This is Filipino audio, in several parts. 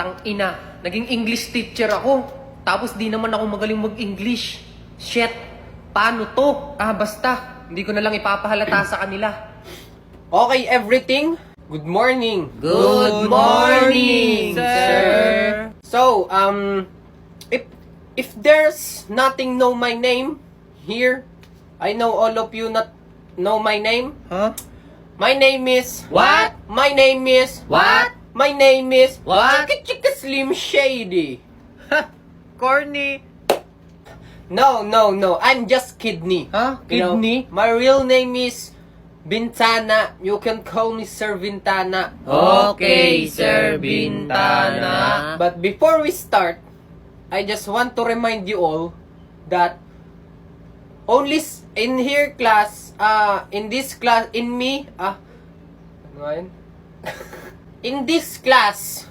Tang-ina, naging English teacher ako. Tapos di naman ako magaling mag-English. Shit, paano to? Basta, hindi ko na lang ipapahalata sa kanila. Okay, everything? Good morning. Good morning, sir. So, if there's nothing know my name here, I know all of you not know my name. Huh? My name is... What? My name is... What? My name is... What? Chika Chika Slim Shady. Corny. No. I'm just Kidney. Huh? You know, Kidney? my real name is Bintana. You can call me Sir Bintana. Okay, Sir Bintana. But before we start, I just want to remind you all that only in here class, in this class, in me, ano nga yun? In this class,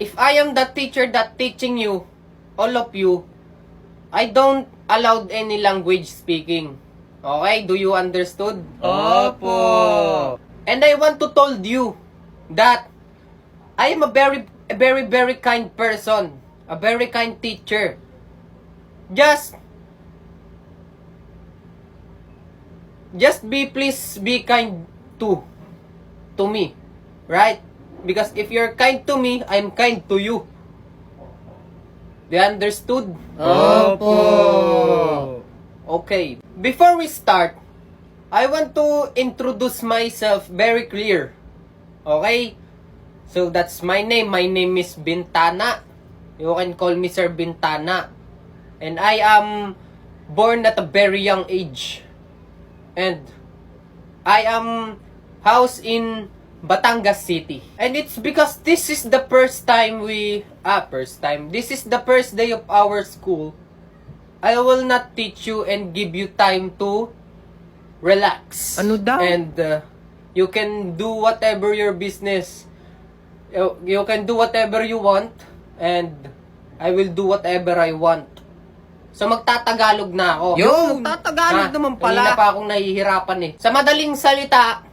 if I am the teacher that teaching you, all of you, I don't allowed any language speaking. Okay? Do you understood? Opo. And I want to told you that I am a very kind person. A very kind teacher. Just please be kind to me. Right? Because if you're kind to me, I'm kind to you. Do you understood? Opo. Okay. Before we start, I want to introduce myself very clear. Okay? So that's my name. My name is Bintana. You can call me Sir Bintana. And I am born at a very young age. And I am housed in Batangas City. And it's because this is the first time this is the first day of our school. I will not teach you and give you time to relax. Ano daw? And you can do whatever your business. You can do whatever you want. And I will do whatever I want. So magtatagalog na ako. Yo, tatagalog naman pala. Kanina pa akong nahihirapan eh. Sa madaling salita,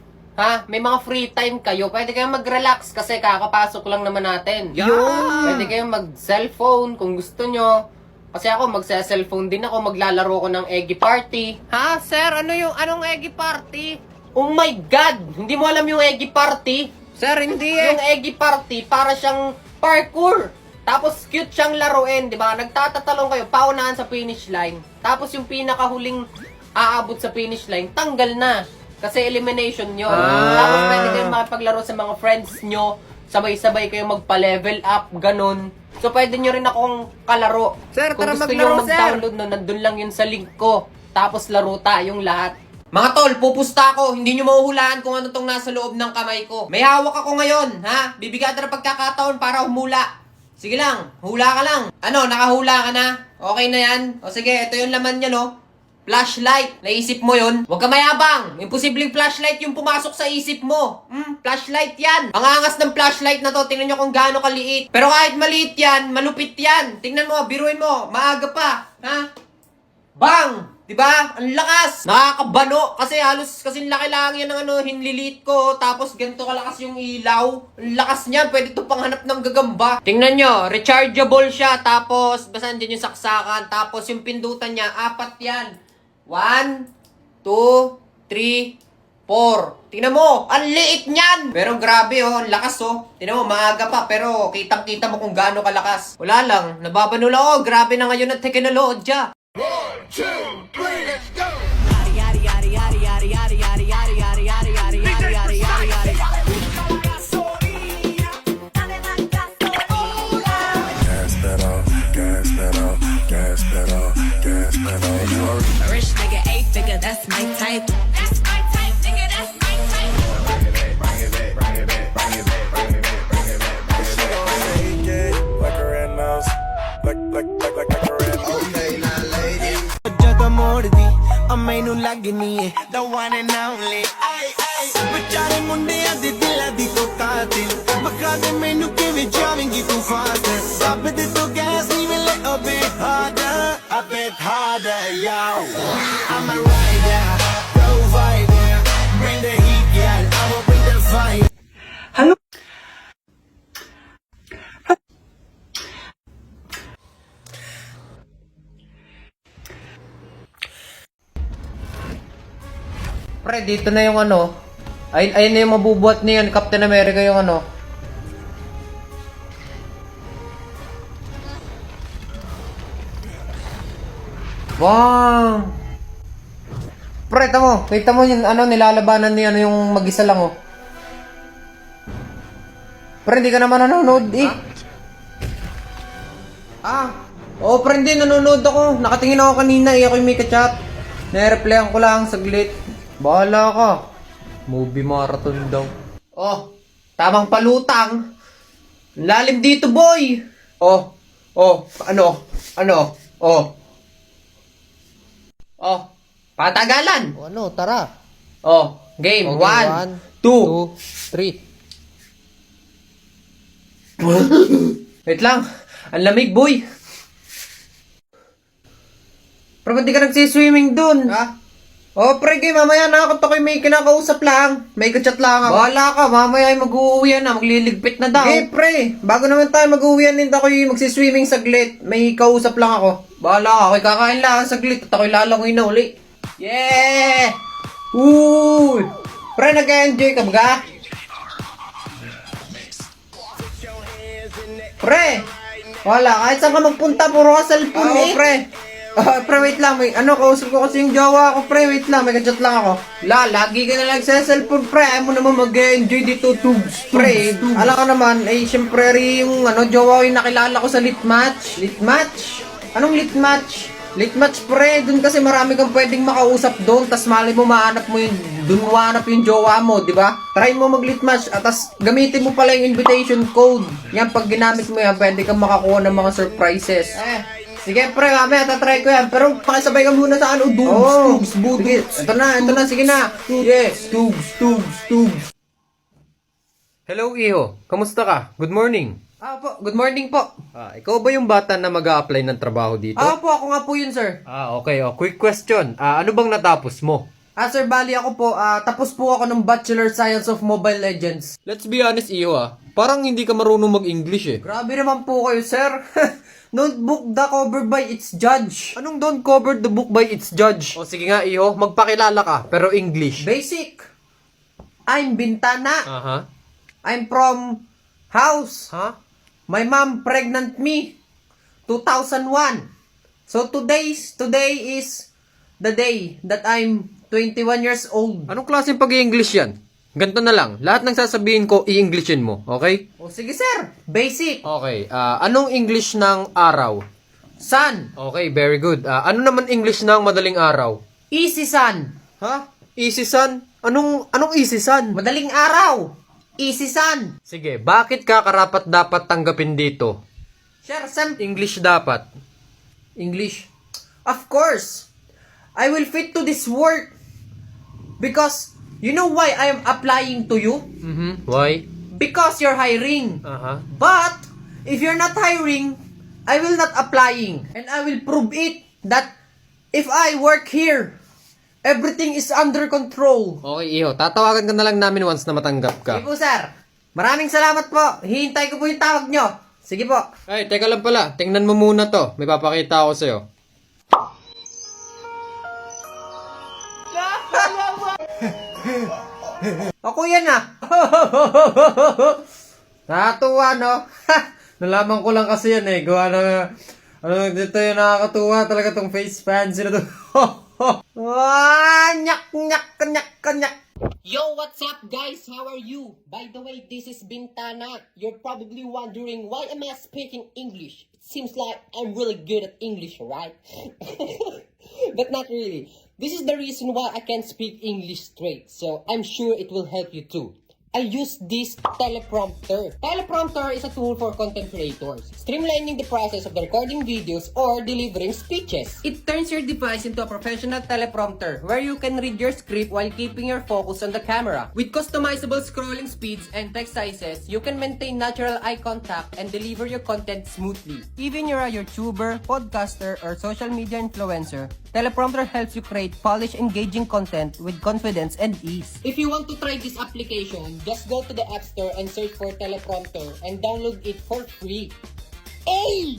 may mga free time kayo. Pwede kayong mag-relax kasi kakapasok lang naman natin. Yeah. Pwede kayong mag-cellphone kung gusto nyo. Kasi ako magsa-cellphone din ako. Maglalaro ko ng Eggy Party. Ha, sir? Anong eggy party? Oh my God! Hindi mo alam yung Eggy Party? Sir, hindi Yung Eggy Party, para siyang parkour. Tapos cute siyang laruin, di ba? Nagtatatalong kayo, paunahan sa finish line. Tapos yung pinakahuling aabot sa finish line, tanggal na. Kasi elimination yun. Tapos pwede kayong makipaglaro sa mga friends nyo. Sabay-sabay kayong magpa-level up, ganun. So pwede nyo rin akong kalaro. Sir, Kung tara gusto maglaro, nyo mag-download na, nandun lang yun sa link ko. Tapos laro tayong lahat. Mga tol, pupusta ako. Hindi nyo mahuhulaan kung ano tong nasa loob ng kamay ko. May hawak ako ngayon, ha? Bibigyan ka ng pagkakataon para humula. Sige lang, hula ka lang. Ano, nakahula ka na? Okay na yan? O sige, ito yung laman niya, no? Flashlight. Naisip mo yun? Huwag ka mayabang. Imposibleng flashlight yung pumasok sa isip mo. Flashlight yan. Ang angas ng flashlight na to, tingnan nyo kung gaano kaliit. Pero kahit maliit yan, malupit yan. Tingnan mo, biruin mo, maaga pa. Ha? Bang! Diba? Ang lakas! Nakakabano. Kasi halos, kasi laki lang yan ng hinlilit ko. Tapos ganito kalakas yung ilaw. Ang lakas niyan. Pwede ito panghanap ng gagamba. Tingnan nyo, rechargeable siya. Tapos, basta dyan yung saksakan. Tapos yung pindutan niya, 4 yan. 1, 2, 3, 4. Tingnan mo, ang liit niyan! Pero grabe ang lakas Tingnan mo, maaga pa. Pero kitang-kita mo kung gaano kalakas. Wala lang, nababano lang grabe na ngayon ang teknolodya. 1, 2, 3, let's go! Gas pedal, gas pedal, gas pedal, gas pedal. A rich nigga, 8-figure, that's my type. That's my type, nigga, that's my type. Bring it back, bring it back, bring it back, bring it back, bring it back, bring it back. She gon' shake it like a red nose, like a red nose. Okay, now lady. ਜਦੋਂ ਮੋੜਦੀ ਆ ਮੈਨੂੰ ਲੱਗਨੀ ਏ the one and only ਆਈ ਵਿਚਾਰੇ ਮੁੰਡਿਆਂ ਦੇ ਦਿਲਾਂ ਦੀ ਕੋ ਕਾਤਿਲ ਬਖਾ ਦੇ ਮੈਨੂੰ ਕਿਵੇਂ ਜਾਵੇਂਗੀ ਤੂੰ ਫਾਸਟ ਰੱਬ ਦੇ ਤੋਂ ਗੈਸ ਨਹੀਂ ਮਿਲੇ a bit harder yo I'm a rider provider bring the heat girl I will bring the fire Pre, dito na yung ano. Ayun na yung mabubuhat niya yun. Captain America yung ano. Wow! Pre, kita mo yung ano, nilalabanan niya ano yung mag-isa lang oh. Pre, hindi ka naman nanonood eh. Oo, pre, hindi nanonood ako. Nakatingin ako kanina eh, ako yung may ka-chat. Nare-replyan ko lang saglit. Bahala ka. Movie marathon daw. Oh, tamang palutang. Lalim dito, boy. Oh, patagalan. O ano, tara. Oh, game. Okay, 1, 2, 3. Wait lang. Ang lamig, boy. Pero ba't di ka nagsiswimming dun? Oh, pre, game. Mamaya na ako. Ako'y may kinakausap lang. May kachat lang ako. Bahala ka. Mamaya ay mag-uuwian na. Magliligpit na daw. Okay, pre. Bago naman tayo mag-uuwian din, ako'y magsiswimming saglit. May kausap lang ako. Bahala ka. Ako'y kakain lang saglit. At ako'y lalangoy na uli. Yeah! Uy! Pre, nag-enjoy ka ba? Pre! Wala, kahit saan ka magpunta, puro ka cellphone eh. Pre. Pre, wait lang. Kausap ko kasi yung jowa ko, pre. Wait lang, may kachat lang ako. Lagi ka na lang sa cellphone, pre. Ayaw mo naman mag-enjoy dito, tubes. Pre, alam ka naman, syempre yung jowa ko yung nakilala ko sa lit match. Lit match? Anong lit match? Lit match, pre. Doon kasi marami kang pwedeng makausap doon. Tas mali mo, mahanap mo yung, doon mo mahanap yung jowa mo, di ba? Try mo mag-lit match. At tas gamitin mo pala yung invitation code. Yan, pag ginamit mo yan, pwede kang makakuha ng mga surprises. Sige, pre, mamaya, tatry ko yan. Pero pakisabay ka muna sa ano, tugs. Ito na, sige na. Yes, tugs. Hello, Iho. Kamusta ka? Good morning. Po, good morning po. Ikaw ba yung bata na mag-a-apply ng trabaho dito? Po, ako nga po yun, sir. Okay. Quick question. Ano bang natapos mo? Sir, bali ako po. Tapos po ako ng Bachelor Science of Mobile Legends. Let's be honest, Iho, parang hindi ka marunong mag-English eh. Grabe naman po kayo, sir. Don't book the cover by its judge. Anong don't cover the book by its judge? O sige nga, Iho, magpakilala ka, pero English. Basic. I'm Bintana. I'm from house. My mom pregnant me 2001. So today is the day that I'm 21 years old. Anong klaseng pag-i-English yan? Ganito na lang. Lahat ng sasabihin ko, i-Englishin mo. Okay? O sige, sir. Basic. Okay. Anong English ng araw? Sun. Okay, very good. Ano naman English ng madaling araw? Easy sun. Easy sun? Anong easy sun? Madaling araw. Easy sun. Sige, bakit ka karapat dapat tanggapin dito? Sir, English dapat. English? Of course. I will fit to this work. Because, you know why I am applying to you? Why? Because you're hiring. But, if you're not hiring, I will not applying. And I will prove it that if I work here, everything is under control. Okay, Iho. Tatawagan ka na lang namin once na matanggap ka. Sige po, sir. Maraming salamat po. Hihintay ko po yung tawag nyo. Sige po. Ay, teka lang pala. Tingnan mo muna to. May papakita ako sa'yo. Ako yan Nakatuwa, no? Nalaman ko lang kasi yan Gawa na, dito yung nakakatuwa talaga tong face fancy na to. Nyak. Yo, what's up guys? How are you? By the way, this is Bintana. You're probably wondering why am I speaking English? It seems like I'm really good at English, right? But not really. This is the reason why I can't speak English straight, so I'm sure it will help you too. I use this teleprompter. Teleprompter is a tool for content creators, streamlining the process of recording videos or delivering speeches. It turns your device into a professional teleprompter where you can read your script while keeping your focus on the camera. With customizable scrolling speeds and text sizes, you can maintain natural eye contact and deliver your content smoothly. Even you're a YouTuber, podcaster, or social media influencer, teleprompter helps you create polished, engaging content with confidence and ease. If you want to try this application, just go to the App Store and search for teleprompter and download it for free. Hey!